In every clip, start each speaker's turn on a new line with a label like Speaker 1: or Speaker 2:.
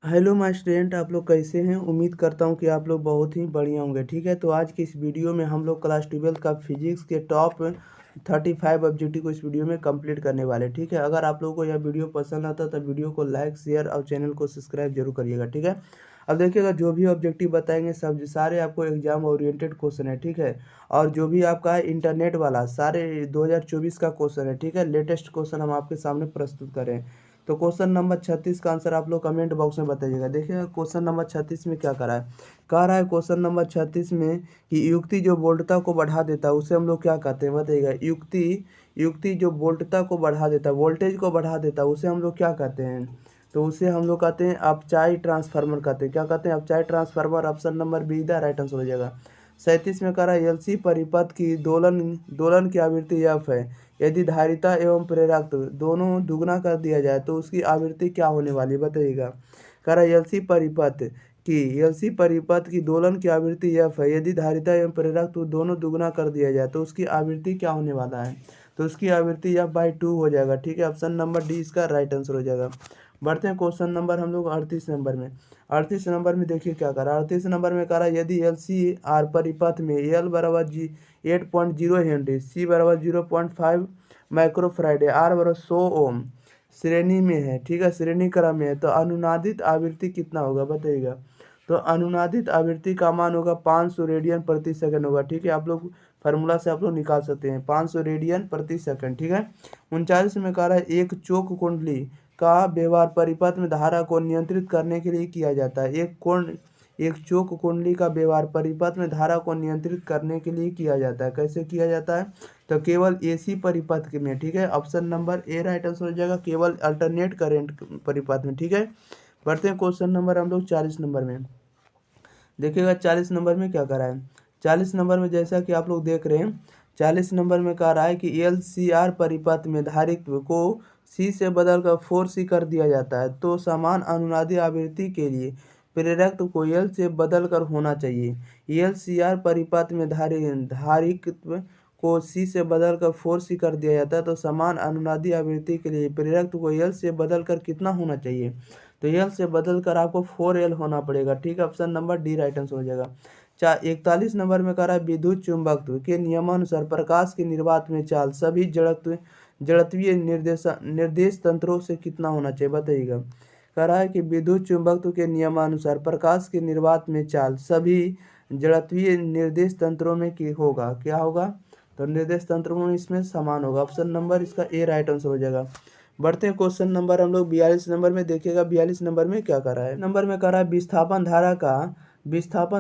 Speaker 1: Hello my student, आप लोग कैसे हैं। उम्मीद करता हूं कि आप लोग बहुत ही बढ़िया होंगे। ठीक है, तो आज की इस वीडियो में हम लोग क्लास 12 का फिजिक्स के टॉप 35 ऑब्जेक्टिव को इस वीडियो में कंप्लीट करने वाले हैं। ठीक है, अगर आप लोगों को यह वीडियो पसंद आता है तो वीडियो को लाइक शेयर और चैनल को सब्सक्राइब जरूर करिएगा। ठीक है, अब देखिएगा जो भी ऑब्जेक्टिव बताएंगे सब सारे आपको एग्जाम ओरिएंटेड क्वेश्चन है। ठीक है, और जो भी आपका है इंटरनेट वाला सारे 2024 का क्वेश्चन है। ठीक है, लेटेस्ट क्वेश्चन हम आपके सामने प्रस्तुत करें। तो क्वेश्चन नंबर 36 का आंसर आप लोग कमेंट बॉक्स में बताइएगा। देखिएगा क्वेश्चन नंबर 36 में क्या करा है। कह रहा है क्वेश्चन नंबर 36 में कि युक्ति जो वोल्टता को बढ़ा देता है उसे हम लोग क्या कहते हैं, बताइएगा। युक्ति युक्ति जो वोल्टता को बढ़ा देता है, वोल्टेज को बढ़ा देता है, उसे हम लोग क्या कहते हैं। तो उसे हम लोग कहते हैं अपचाई ट्रांसफार्मर कहते हैं। क्या कहते हैं, अपचाई transformer. Option number B the right answer हो जाएगा। 37 में कह रहा है एलसी परिपथ की दोलन दोलन की आवृत्ति एफ है। यदि धारिता एवं प्रेरकत्व दोनों दुगना कर दिया जाए तो उसकी आवृत्ति क्या होने वाली है, बताइएगा। कह रहा है एलसी परिपथ की दोलन की आवृत्ति एफ है। यदि धारिता एवं प्रेरकत्व दोनों दुगना कर दिया जाए तो उसकी आवृत्ति क्या होने वाला है। तो उसकी आवृत्ति F/2 हो जाएगा। ठीक है, ऑप्शन नंबर डी इसका राइट आंसर हो जाएगा। बढ़ते हैं क्वेश्चन नंबर हम लोग 38 नंबर में। 38 नंबर में देखिए क्या करा। 38 नंबर में करा यदि एल सी आर परिपथ में एल बराबर 8.0 हेनरी, सी बराबर 0.5 माइक्रोफराड, आर बराबर 100 ओम श्रेणी में है। ठीक है, श्रेणी क्रम में है, तो अनुनादित आवृत्ति कितना होगा, बताइएगा। तो अनुनादित आवृत्ति का मान होगा 500 रेडियन प्रति सेकंड होगा। ठीक है, आप लोग फार्मूला से आप लोग निकाल सकते हैं 500 रेडियन प्रति सेकंड। ठीक है, 39 में कह रहा है एक चोक कुंडली का व्यवहार परिपथ में धारा को नियंत्रित करने के लिए किया जाता है। एक चोक कुंडली का व्यवहार परिपथ में धारा को नियंत्रित करने के लिए किया जाता है। कैसे किया जाता है, तो केवल एसी परिपथ के में। ठीक है, option number A right answer हो जाएगा, केवल अल्टरनेट करंट परिपथ में। ठीक है, बढ़ते हैं क्वेश्चन नंबर हम लोग 40 नंबर में। देखिएगा 40 नंबर में क्या करा है। 40 नंबर में जैसा कि आप लोग देख रहे हैं, 40 नंबर में कह रहा है कि एल सी आर परिपथ में धारित्व को सी से बदलकर 4C कर दिया जाता है, तो समान अनुनादी आवृत्ति के लिए प्रेरकत्व को एल से बदलकर होना चाहिए। एल सी आर परिपथ में धारित्व को सी से बदलकर 4C कर दिया जाता है, तो समान अनुनादी आवृत्ति के लिए प्रेरकत्व को एल से बदलकर कितना होना चाहिए। तो एल से बदल कर आपको 4L होना पड़ेगा। ठीक है, option number D right answer हो जाएगा। 41 नंबर में कह रहा है विद्युत चुंबकत्व के नियमानुसार प्रकाश की निर्वात में चाल सभी जड़त्वीय निर्देश तंत्रों से कितना होना चाहिए, बताइएगा। कह रहा है कि विद्युत चुंबकत्व के नियमानुसार प्रकाश की निर्वात में चाल सभी जड़त्वीय निर्देश तंत्रों में की होगा, क्या होगा। तो निर्देश तंत्रों में इसमें समान होगा। ऑप्शन नंबर इसका ए राइट आंसर हो जाएगा। बढ़ते हैं क्वेश्चन नंबर हम लोग 42 नंबर में। देखिएगा 42 नंबर में क्या कर रहा है। नंबर में कर रहा है विस्थापन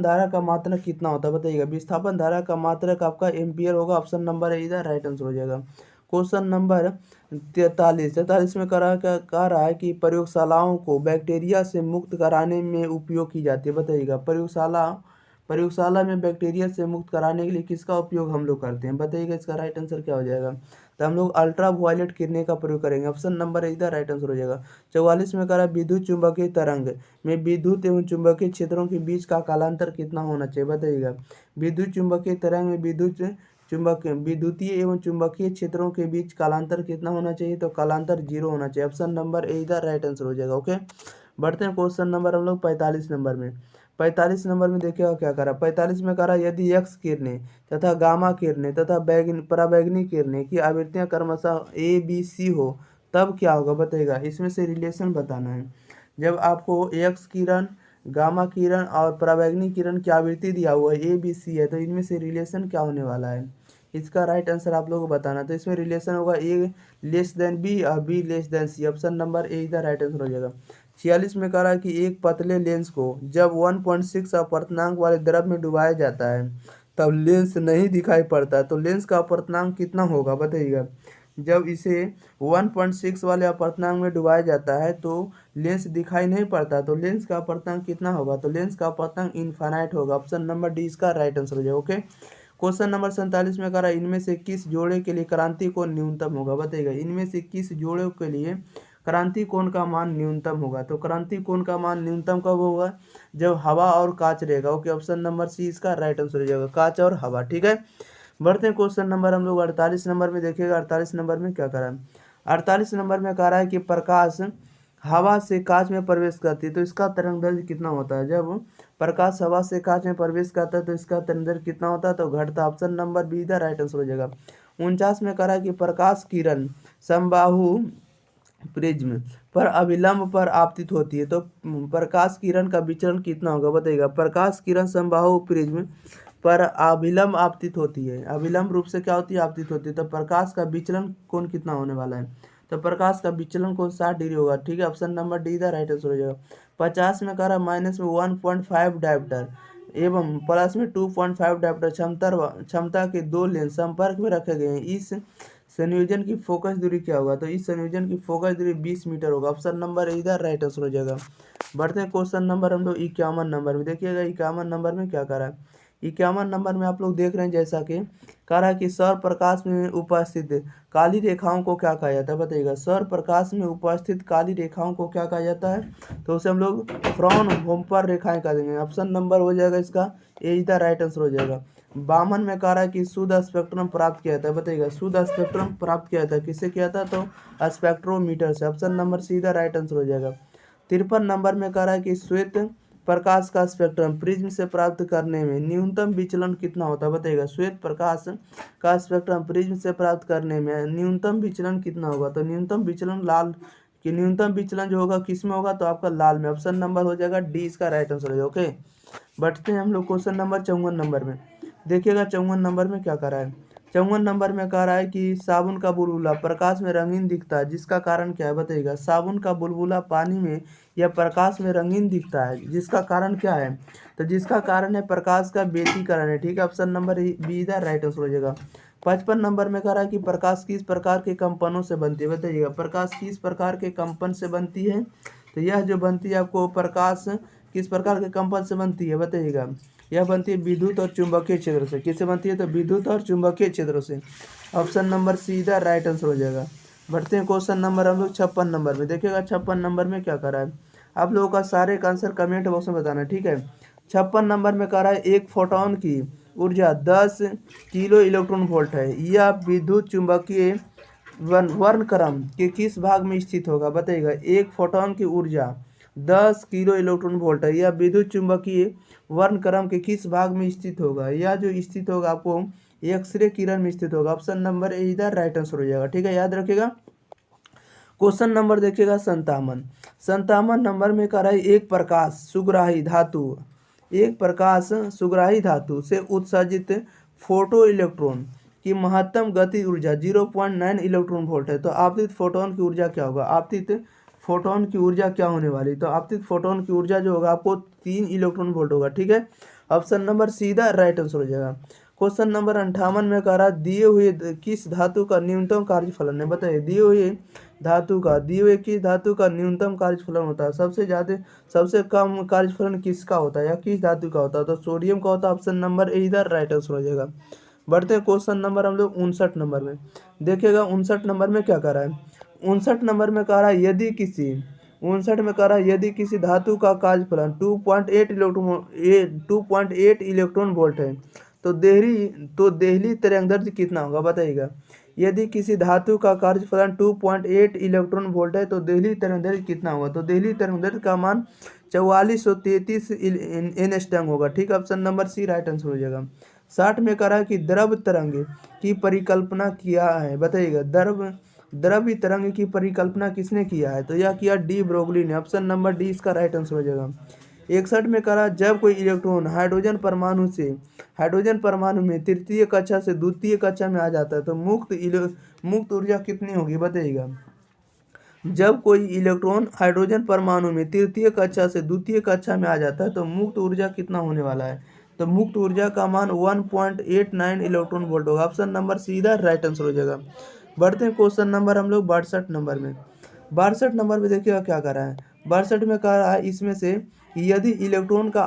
Speaker 1: धारा का मात्रक कितना होता है, बताइएगा। विस्थापन धारा का मात्रक आपका एम्पियर होगा। ऑप्शन नंबर है इधर राइट आंसर हो जाएगा। क्वेश्चन नंबर 43 में कह रहा है कि प्रयोगशालाओं को बैक्टीरिया से मुक्त कराने में उपयोग की जाती है, बताइएगा। प्रयोगशाला में बैक्टीरिया से मुक्त कराने के लिए किसका उपयोग हम लोग करते हैं, बताइएगा। इसका राइट आंसर क्या हो जाएगा। तो हम लोग अल्ट्रा वायलेट किरणें का प्रयोग करेंगे। ऑप्शन नंबर इधर राइट आंसर हो जाएगा। 44 में कह रहा है विद्युत चुंबकीय तरंग में विद्युत एवं चुंबकीय क्षेत्रों के बीच का कालांतर कितना होना चाहिए, बताइएगा। विद्युत चुंबकीय तरंग में विद्युतीय एवं चुंबकीय क्षेत्रों के बीच कालांतर कितना होना चाहिए, तो कालांतर 0 होना चाहिए। ऑप्शन नंबर ए इधर राइट आंसर हो जाएगा। ओके, बढ़ते हैं क्वेश्चन नंबर हम लोग 45 नंबर में। 45 नंबर में देखिएगा क्या करा। 45 में करा यदि एक्स किरणें तथा गामा किरणें तथा पराबैंगनी किरणें की आवृत्तियां क्रमशः ABC हो तब क्या होगा, बताइएगा। इसमें से रिलेशन बताना है। जब आपको एक्स किरण, गामा किरण और पराबैंगनी किरण की आवृत्ति दिया हुआ है ABC है, तो इनमें से रिलेशन क्या होने वाला है, इसका राइट आंसर आप लोगों को बताना। तो इसमें रिलेशन होगा A लेस देन B और B less than C। Option number A इधर राइट आंसर हो जाएगा। 46 में कह रहा है कि एक पतले लेंस को जब 1.6 अपवर्तनांक वाले द्रव में डुबाया जाता है तब लेंस नहीं दिखाई पड़ता, तो लेंस का अपवर्तनांक कितना होगा, बताइएगा। जब इसे 1.6 वाले अपवर्तनांक में डुबाया जाता है तो लेंस दिखाई नहीं पड़ता, तो लेंस का अपवर्तनांक कितना होगा, तो लेंस का अपवर्तनांक इनफाइनाइट होगा। ऑप्शन नंबर डी इसका राइट आंसर हो जाएगा। ओके, क्वेश्चन नंबर 47 में कह रहा है इनमें से किस जोड़े के लिए क्रांति कोण न्यूनतम होगा, बताइएगा। इनमें से किस जोड़े के लिए क्रांति कोण का मान न्यूनतम होगा, तो क्रांति कोण का मान न्यूनतम कब होगा, जब हवा और कांच रहेगा। ओके, ऑप्शन नंबर सी इसका राइट आंसर हो जाएगा, कांच और हवा। ठीक है, बढ़ते हैं क्वेश्चन नंबर हम लोग 48 नंबर में। देखिएगा 48 नंबर में क्या करा है। 48 नंबर में कह रहा है कि प्रकाश हवा से कांच में प्रवेश करती है तो इसका तरंगदैर्घ्य कितना होता है। जब प्रकाश हवा से कांच में प्रवेश करता है तो इसका तरंगदैर्घ्य कितना होता है, तो घटता। Option number B the right answer हो जाएगा। 49 में कह रहा है कि प्रकाश किरण समबाहु प्रिज्म पर अभिलंब पर आपतित होती है तो प्रकाश किरण का विचलन कितना होगा बताइएगा। प्रकाश किरण समबाहु प्रिज्म पर अभिलंब आपतित होती है, अभिलंब रूप से क्या होती है, आपतित होती है। तो प्रकाश का विचलन कोण कितना होने वाला है, तो प्रकाश का विचलन कोण 60 डिग्री होगा। ठीक है, option number D the right answer हो जाएगा। 50 में कह रहा माइनस में 1.5 डायोप्टर एवं प्लस में 2.5 डायोप्टर क्षमता के दो लेंस संपर्क में रखे गए हैं। इस संयोजन की फोकस दूरी क्या होगा, तो इस संयोजन की फोकस दूरी 20 मीटर होगा। ऑप्शन नंबर इधर राइट आंसर हो जाएगा। बढ़ते हैं क्वेश्चन नंबर हम लोग 51 नंबर में। देखिएगा 51 नंबर में क्या कह रहा है। 51 नंबर में आप लोग देख रहे हैं जैसा कि कह रहा है कि सौर प्रकाश में उपस्थित काली रेखाओं को क्या कहा जाता है बताइएगा। सौर प्रकाश में उपस्थित काली रेखाओं को क्या कहा जाता है, तो उसे हम लोग फ्राउनहोफर रेखाएं कह देंगे। ऑप्शन नंबर हो जाएगा इसका ए इधर राइट आंसर हो जाएगा। 52 में कह रहा है कि शुद्ध स्पेक्ट्रम प्राप्त किया था बताइएगा। शुद्ध स्पेक्ट्रम प्राप्त किया था किससे किया था, तो स्पेक्ट्रोमीटर से। ऑप्शन नंबर सीधा राइट आंसर हो जाएगा। 53 नंबर में कह रहा है कि श्वेत प्रकाश का स्पेक्ट्रम प्रिज्म से प्राप्त करने में न्यूनतम विचलन कितना होता है बताइएगा। श्वेत प्रकाश का स्पेक्ट्रम प्रिज्म से प्राप्त करने में न्यूनतम विचलन कितना होगा, तो न्यूनतम विचलन लाल कि न्यूनतम विचलन जो होगा किस में होगा, तो आपका लाल में। ऑप्शन नंबर हो जाएगा डी इसका राइट आंसर हो जाएगा। ओके, बढ़ते हैं हम लोग क्वेश्चन नंबर 54 नंबर में। देखिएगा 54 नंबर में क्या कह रहा है। 54 नंबर में कह रहा है कि साबुन का बुलबुला प्रकाश में रंगीन दिखता है, जिसका कारण क्या है बताइएगा। साबुन का बुलबुला पानी में या प्रकाश में रंगीन दिखता है, जिसका कारण क्या है, तो जिसका कारण है प्रकाश का व्यतिकरण है। ठीक है, ऑप्शन नंबर बी इधर राइट आंसर हो जाएगा। 55 नंबर में कह रहा है कि प्रकाश किस प्रकार के कंपनों से बनती है बताइएगा। प्रकाश किस प्रकार के कंपन से बनती है, तो यह जो बनती है आपको प्रकाश किस प्रकार के कंपन से बनती है बताइएगा। यह बनती है विद्युत और चुंबकीय क्षेत्र से। किससे बनती है, तो विद्युत और चुंबकीय क्षेत्रों से। ऑप्शन नंबर सीधा राइट आंसर हो जाएगा। बढ़ते हैं क्वेश्चन नंबर हम लोग 56 नंबर में। देखिएगा 56 नंबर में क्या कर रहा है। आप लोगों का सारे का आंसर कमेंट बॉक्स में बताना। ठीक है, 56 नंबर में कह रहा है एक फोटोन की ऊर्जा 10 किलो इलेक्ट्रॉन वोल्ट है। यह विद्युत चुंबकीय वर्णक्रम के किस भाग में स्थित होगा बताइएगा। एक फोटोन की ऊर्जा 10 किलो इलेक्ट्रॉन वोल्ट है, यह विद्युत चुंबकीय वर्णक्रम के किस भाग में स्थित होगा। यह जो स्थित होगा आपको एक्सरे किरण में स्थित होगा। ऑप्शन नंबर ए इधर राइट आंसर हो जाएगा। ठीक है, याद रखिएगा। क्वेश्चन नंबर देखिएगा 57 नंबर में कह रहा है एक प्रकाश सुग्राही धातु से उत्सर्जित फोटो इलेक्ट्रॉन की महत्तम गति ऊर्जा 0.9 इलेक्ट्रॉन वोल्ट है। तो आपतित फोटोन की ऊर्जा क्या होगा, आपतित फोटोन की ऊर्जा क्या होने वाली, तो आपतित फोटोन की ऊर्जा जो होगा आपको 3 इलेक्ट्रॉन वोल्ट होगा। ठीक है, ऑप्शन नंबर सीधा राइट आंसर हो जाएगा। क्वेश्चन नंबर 58 में कह रहा है दिए हुए किस धातु का न्यूनतम कार्यफलन है बताइए। दिए हुए किस धातु का न्यूनतम कार्यफलन होता है, सबसे कम कार्यफलन किसका होता है या किस धातु का होता है, तो सोडियम का होता है। ऑप्शन नंबर ए इधर राइट आंसर हो जाएगा। बढ़ते हैं क्वेश्चन नंबर हम लोग 59 नंबर में। देखिएगा 59 नंबर में क्या कह रहा है। 59 नंबर में कह रहा है यदि किसी धातु का कार्यफलन 2.8 इलेक्ट्रॉन वोल्ट है तो देहली तरंगदैर्घ्य कितना होगा बताइएगा। यदि किसी धातु का कार्यफलन 2.8 इलेक्ट्रॉन वोल्ट है तो देहली तरंगदैर्घ्य कितना होगा, तो देहली तरंगदैर्घ्य का मान 4433 एंगस्ट्रॉम होगा। ठीक है, option number C right answer हो जाएगा। 60 में कह रहा है कि द्रव तरंग की परिकल्पना किया है बताइएगा। द्रव्य तरंग की परिकल्पना किसने किया है, तो यह किया डी ब्रोगली ने। ऑप्शन नंबर डी इसका राइट आंसर हो जाएगा। 61 में कह रहा जब कोई इलेक्ट्रॉन हाइड्रोजन परमाणु में तृतीय कक्षा से द्वितीय कक्षा में आ जाता है तो मुक्त ऊर्जा कितनी होगी बताइएगा। जब कोई इलेक्ट्रॉन हाइड्रोजन परमाणु में तृतीय कक्षा से द्वितीय कक्षा में आ जाता है तो मुक्त ऊर्जा कितना होने वाला है, तो मुक्त ऊर्जा का मान 1.89 इलेक्ट्रॉन वोल्ट होगा। ऑप्शन नंबर सीधा राइट आंसर हो जाएगा। बढ़ते हैं क्वेश्चन नंबर हम लोग 62 नंबर में। 62 नंबर में देखिएगा क्या कर रहा है। 62 में कह रहा है इसमें से यदि इलेक्ट्रॉन का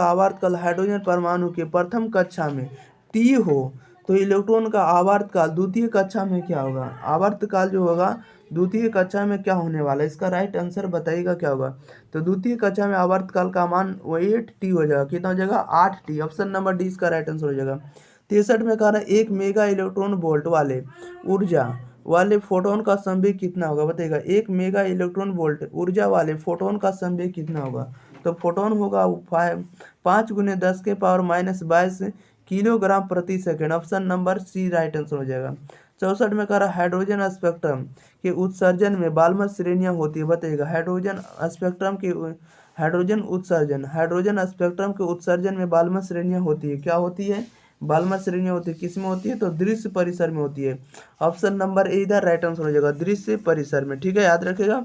Speaker 1: आवर्तकाल हाइड्रोजन परमाणु के प्रथम कक्षा में टी हो तो इलेक्ट्रॉन का आवर्तकाल द्वितीय कक्षा में क्या होगा। आवर्तकाल जो होगा द्वितीय कक्षा में क्या होने वाला है, इसका राइट आंसर बताइएगा क्या होगा। तो द्वितीय कक्षा में आवर्तकाल का मान 8T हो जाएगा। कितना हो जाएगा, 8T। ऑप्शन नंबर डी इसका राइट आंसर हो जाएगा। 63 में कह रहा है 1 मेगा इलेक्ट्रॉन वोल्ट वाले ऊर्जा वाले फोटोन का संवेग कितना होगा बताइएगा। 1 मेगा इलेक्ट्रॉन वोल्ट ऊर्जा वाले फोटोन का संवेग कितना होगा। तो फोटोन होगा 5 × 10⁻22 किलोग्राम प्रति second. Option number C right answer हो जाएगा। 64 में कह रहा हाइड्रोजन स्पेक्ट्रम के उत्सर्जन में बाल्मर श्रेणियां होती है बताइएगा। हाइड्रोजन स्पेक्ट्रम के उत्सर्जन में बाल्मर श्रेणियां होती है। क्या होती है? बाल्मर श्रेणियां होती है। किस में होती है? तो दृश्य परिसर में होती है। ऑप्शन नंबर ए इधर राइट आंसर हो जाएगा, दृश्य परिसर में। ठीक है, याद रखिएगा।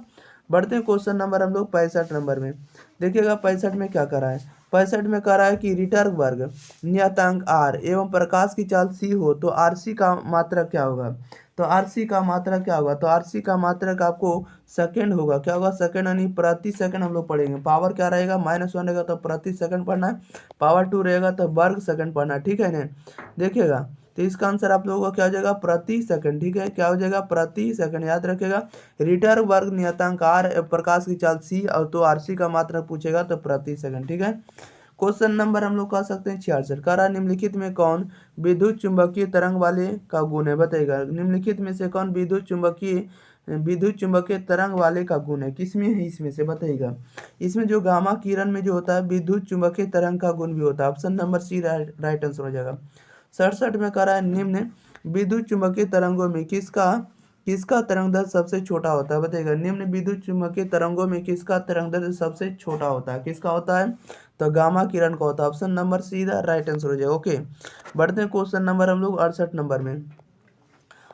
Speaker 1: बढ़ते हैं क्वेश्चन नंबर हम लोग 65 नंबर में। देखिएगा 65 में क्या करा है। 65 में कह रहा है कि रिटर्न वर्ग नियतांक आर एवं प्रकाश की चाल सी हो तो आरसी का मात्रक क्या होगा। तो आरसी का मात्रक क्या होगा। तो आरसी का मात्रक आपको सेकंड होगा। क्या होगा? सेकंड, यानी प्रति सेकंड हम लोग पढ़ेंगे। पावर क्या रहेगा? -1 रहेगा तो प्रति सेकंड पढ़ना है। पावर 2 रहेगा तो वर्ग सेकंड पढ़ना है। ठीक है ना, देखिएगा। तो इसका आंसर आप लोगों का क्या हो जाएगा? प्रति सेकंड। ठीक है, क्या हो जाएगा? प्रति सेकंड। याद रखेगा। रिटर वर्ग नियतांक आर, प्रकाश की चाल सी, और तो आरसी का मात्रक पूछेगा तो प्रति सेकंड। ठीक है, क्वेश्चन नंबर हम लोग कह सकते हैं 66। कह रहा निम्नलिखित में कौन विद्युत चुंबकीय तरंग वाले का गुण है बताइएगा। निम्नलिखित में से कौन विद्युत चुंबकीय तरंग वाले का गुण है। किसमें है? इसमें से बताइएगा। इसमें जो गामा किरण में जो होता है विद्युत चुंबकीय तरंग का गुण भी होता है। Option number C right answer हो जाएगा। 67 में कह रहा है निम्न विद्युत चुंबकीय तरंगों में किसका तरंगदैर्घ्य सबसे छोटा होता है बताइएगा। निम्न विद्युत चुंबकीय तरंगों में किसका तरंगदैर्घ्य सबसे छोटा होता है। किसका होता है? तो गामा किरण का होता है। Option number C right answer हो जाएगा। ओके, बढ़ते हैं क्वेश्चन नंबर हम लोग 68 नंबर में।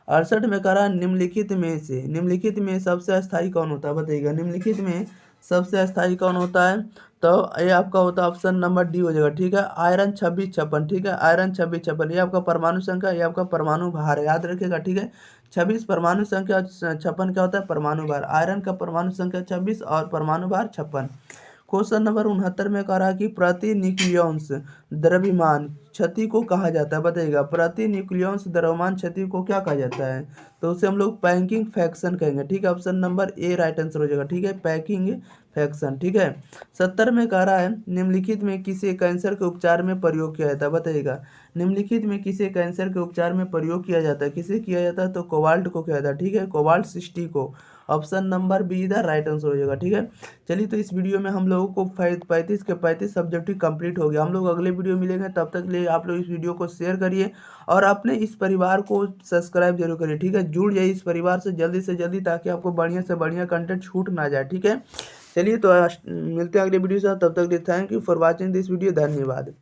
Speaker 1: 68 में कह रहा निम्नलिखित में सबसे अस्थायी कौन होता है बताइएगा। निम्नलिखित में सबसे अस्थायी कौन होता है। तो ये आपका होता है ऑप्शन नंबर डी हो जाएगा। ठीक है, आयरन 2656। ठीक है, आयरन 2656 ये आपका परमाणु संख्या, ये आपका परमाणु भार है। याद रखिएगा। ठीक है, 26 परमाणु संख्या, 56 क्या होता है? परमाणु भार। आयरन का परमाणु संख्या 26 और परमाणु भार 56। क्वेश्चन नंबर 69 में कह रहा है कि प्रति न्यूक्लियंस द्रव्यमान क्षति को कहा जाता है बताइएगा। प्रति न्यूक्लियंस द्रव्यमान क्षति को क्या कहा जाता है। तो उसे हम लोग पैकिंग फ्रैक्शन कहेंगे। ठीक है, option number A right answer हो जाएगा। ठीक है, पैकिंग फ्रैक्शन। ठीक है, 70 में कह रहा है निम्नलिखित में किसे कैंसर के उपचार में प्रयोग किया जाता है बताइएगा। निम्नलिखित में किसे कैंसर के उपचार में प्रयोग किया जाता है। किसे किया जाता है? तो कोबाल्ट को किया जाता है। ठीक है, कोबाल्ट 60 को। ऑप्शन नंबर बी इधर राइट आंसर हो जाएगा। ठीक है, चलिए तो इस वीडियो में हम लोगों को 35 के 35 सब्जेक्ट कंप्लीट हो गया। हम लोग अगले वीडियो मिलेंगे, तब तक लिए आप लोग इस वीडियो को शेयर करिए और अपने इस परिवार को सब्सक्राइब जरूर करिए। ठीक है, जुड़ जाइए इस परिवार से जल्दी ताकि आपको बढ़िया से बढ़िया कंटेंट छूट ना जाए। ठीक है, चलिए तो मिलते हैं अगले वीडियो से। तब तक लिए thank you for watching this video. धन्यवाद।